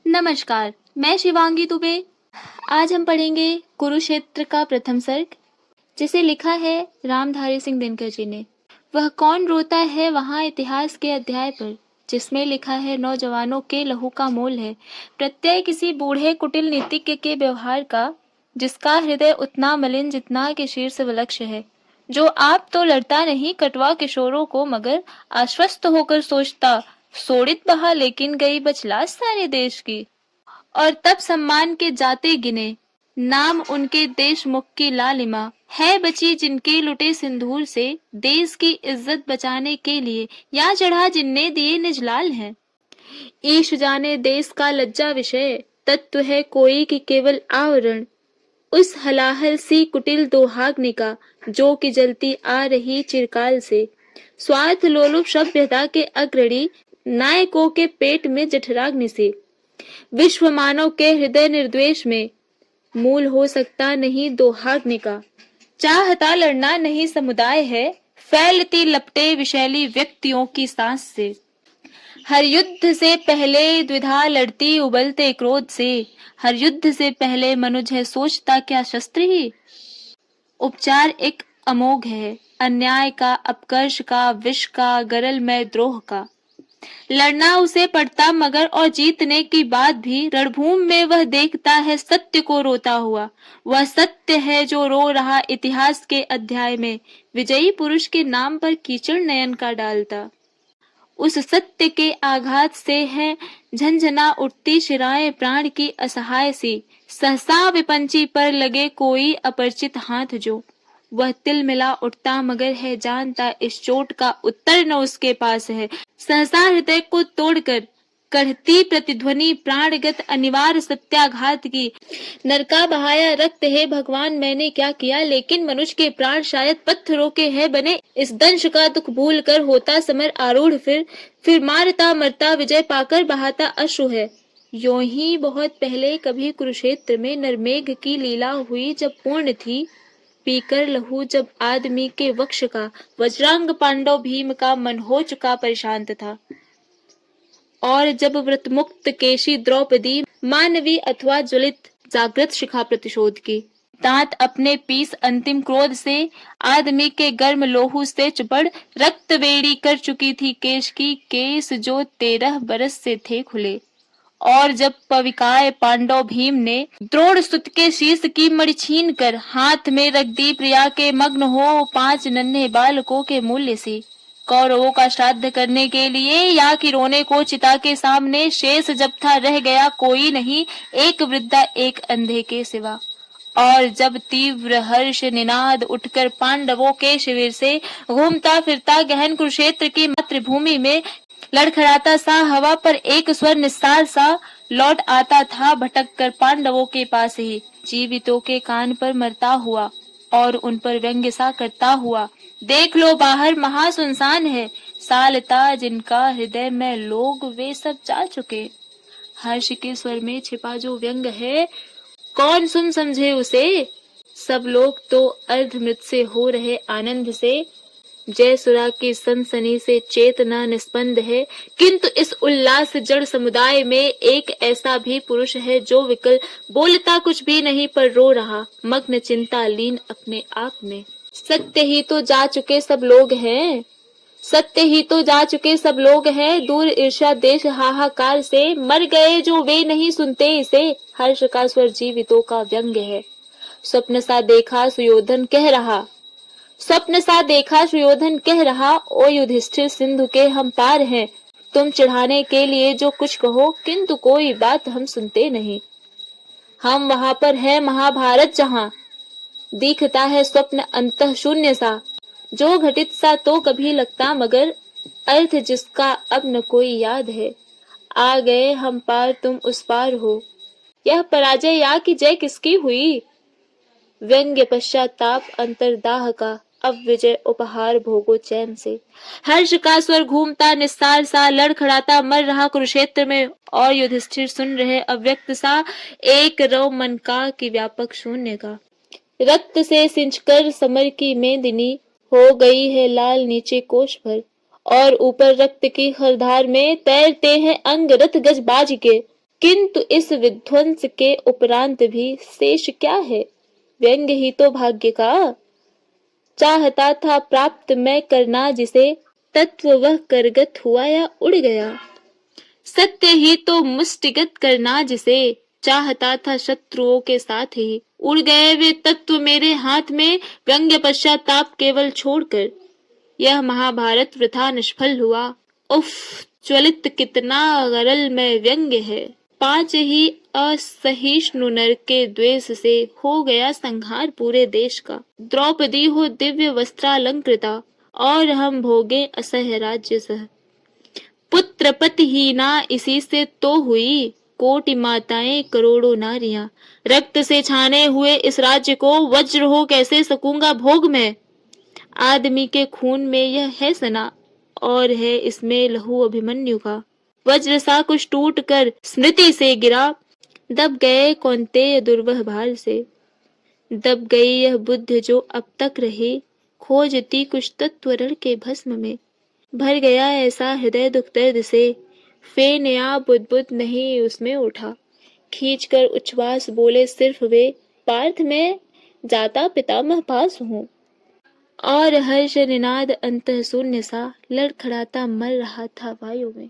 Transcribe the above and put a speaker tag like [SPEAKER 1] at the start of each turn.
[SPEAKER 1] नमस्कार, मैं शिवांगी दुबे। आज हम पढ़ेंगे कुरुक्षेत्र का प्रथम सर्ग, जिसे लिखा है रामधारी सिंह दिनकर जी ने। वह कौन रोता है वहाँ इतिहास के अध्याय पर, जिसमें लिखा है नौजवानों के लहू का मोल है। प्रत्यय किसी बूढ़े कुटिल नीतिज्ञ के व्यवहार का, जिसका हृदय उतना मलिन जितना कि शीर्ष विलक्ष्य है। जो आप तो लड़ता नहीं कटवा किशोरों को, मगर आश्वस्त होकर सोचता सोड़ित बहा लेकिन गई बचलास सारे देश की। और तब सम्मान के जाते गिने, नाम उनके देश मुख की लालिमा है बची जिनके लुटे सिंदूर से, देश की इज्जत बचाने के लिए या चढ़ा जिनने दिए निज लाल हैं। ईश जाने देश का लज्जा विषय, तत्व है कोई कि केवल आवरण। उस हलाहल सी कुटिल दोहाग्नि का, जो कि जलती आ रही चिरकाल से। स्वार्थ लोलुप सभ्यता के अग्रणी, नायकों के पेट में जठराग्नि से। विश्व मानव के हृदय निर्द्वेष में, मूल हो सकता नहीं दोहाग्नि का। चाहता लड़ना नहीं समुदाय है, फैलती लपटे विशैली व्यक्तियों की सांस से। हर युद्ध से पहले द्विधा लड़ती उबलते क्रोध से, हर युद्ध से पहले मनुज है सोचता क्या शस्त्र ही। उपचार एक अमोघ है, अन्याय का, अपकर्ष का, विष का, गरल में द्रोह का। लड़ना उसे पड़ता मगर, और जीतने की बात भी रणभूमि में वह देखता है सत्य को रोता हुआ। वह सत्य है जो रो रहा इतिहास के अध्याय में, विजयी पुरुष के नाम पर कीचड़ नयन का डालता। उस सत्य के आघात से है झंझना उठती शिराएं प्राण की असहाय सी। सहसा विपंची पर लगे कोई अपरिचित हाथ जो, वह तिल मिला उठता मगर है जानता इस चोट का उत्तर न उसके पास है। सहसा हृदय को तोड़कर कढ़ती प्रतिध्वनि प्राणगत अनिवार्य सत्याघात की। नरका बहाया रक्त है भगवान मैंने क्या किया, लेकिन मनुष्य के प्राण शायद पत्थरों के है बने। इस दंश का दुख भूल कर होता समर आरूढ़, फिर मारता मरता विजय पाकर बहाता अश्रु है। यों ही बहुत पहले कभी कुरुक्षेत्र में नरमेघ की लीला हुई, जब पूर्ण थी पीकर लहू जब आदमी के वक्ष का। वज्रांग पांडव भीम का मन हो चुका परेशांत था, और जब व्रत मुक्त केशी द्रौपदी मानवी अथवा ज्वलित जागृत शिखा प्रतिशोध की। दांत अपने पीस अंतिम क्रोध से, आदमी के गर्म लोहू से चुपड़ रक्त वेड़ी कर चुकी थी केश की। केस जो 13 बरस से थे खुले, और जब पविकाय पांडव भीम ने द्रोण सुत के शीश की मणि छीन कर हाथ में रख दी प्रिया के, मग्न हो 5 नन्हे बालकों के मूल्य से। कौरवों का श्राद्ध करने के लिए या कि रोने को चिता के सामने, शेष जब था रह गया कोई नहीं, एक वृद्धा एक अंधे के सिवा। और जब तीव्र हर्ष निनाद उठकर पांडवों के शिविर से घूमता फिरता गहन कुरुक्षेत्र की मातृभूमि में लड़खड़ाता सा हवा पर एक स्वर निस्सार सा लौट आता था, भटक कर पांडवों के पास ही जीवितों के कान पर मरता हुआ और उन पर व्यंग्य सा करता हुआ। देख लो बाहर महा सुनसान है, सालता जिनका हृदय में लोग वे सब जा चुके। हर्ष के स्वर में छिपा जो व्यंग है, कौन सुन समझे उसे। सब लोग तो अर्धमृत से हो रहे आनंद से, जय सुरा की सनसनी से चेतना निस्पंद है। किंतु इस उल्लास जड़ समुदाय में एक ऐसा भी पुरुष है जो विकल, बोलता कुछ भी नहीं पर रो रहा, मग्न चिंता लीन अपने आप में। सत्य ही तो जा चुके सब लोग हैं, सत्य ही तो जा चुके सब लोग हैं, दूर ईर्ष्या देश हाहाकार से। मर गए जो वे नहीं सुनते इसे, हर्ष का स्वर जीवितों का व्यंग्य है। स्वप्न सा देखा सुयोधन कह रहा, स्वप्न सा देखा सुयोधन कह रहा, ओ युधिष्ठिर सिंधु के हम पार हैं। तुम चिढ़ाने के लिए जो कुछ कहो, किंतु कोई बात हम सुनते नहीं। हम वहां पर हैं महाभारत जहां, दिखता है स्वप्न अंतः शून्य सा। जो घटित सा तो कभी लगता, मगर अर्थ जिसका अब न कोई याद है। आ गए हम पार तुम उस पार हो, यह पराजय या कि जय किसकी हुई। व्यंग्य पश्चाताप अंतर्दाह का, अब विजय उपहार भोगो चैन से। हर्ष का स्वर घूमता निस्सार सा लड़खड़ाता मर रहा कुरुक्षेत्र में, और युधिष्ठिर सुन रहे अव्यक्त सा एक रव मन का कि व्यापक शून्य का। रक्त से सिंचकर समर की मेदिनी हो गई है लाल नीचे कोष भर, और ऊपर रक्त की हरधार में तैरते हैं अंग रथ गजबाज के। किंतु इस विध्वंस के उपरांत भी शेष क्या है? व्यंग्य ही तो भाग्य का। चाहता था प्राप्त मैं करना जिसे, तत्व वह करगत हुआ या उड़ गया। सत्य ही तो मुष्टिगत करना जिसे, चाहता था शत्रुओं के साथ ही। उड़ गए वे तत्व मेरे हाथ में, व्यंग्य पश्चाताप केवल छोड़कर। यह महाभारत वृथा निष्फल हुआ। उफ, ज्वलित कितना गरल में व्यंग्य है। 5 ही असहिष्णु नर के द्वेष से हो गया संहार पूरे देश का। द्रौपदी हो दिव्य वस्त्रालंकृता, और हम भोगे असह्य राज्य सह। पुत्र पतिहीना इसी से तो हुई, कोटि माताएं करोड़ों नारियां। रक्त से छाने हुए इस राज्य को वज्र हो कैसे सकूंगा भोग में। आदमी के खून में यह है सना, और है इसमें लहू अभिमन्यु का। वज्र सा कुछ टूट कर स्मृति से गिरा, दब गए कौन्तेय दुर्वह भार से। दब गई यह बुद्ध जो अब तक रही, खोजती कुछ तत्व रण के भस्म में। भर गया ऐसा हृदय दुख दर्द से, फेन या बुद्बुद नहीं उसमें उठा। खींचकर उच्छ्वास बोले सिर्फ वे, पार्थ में जाता पितामह पास हूँ। और हर्ष निनाद अंतः शून्य सा, लड़खड़ाता मर रहा था वायु में।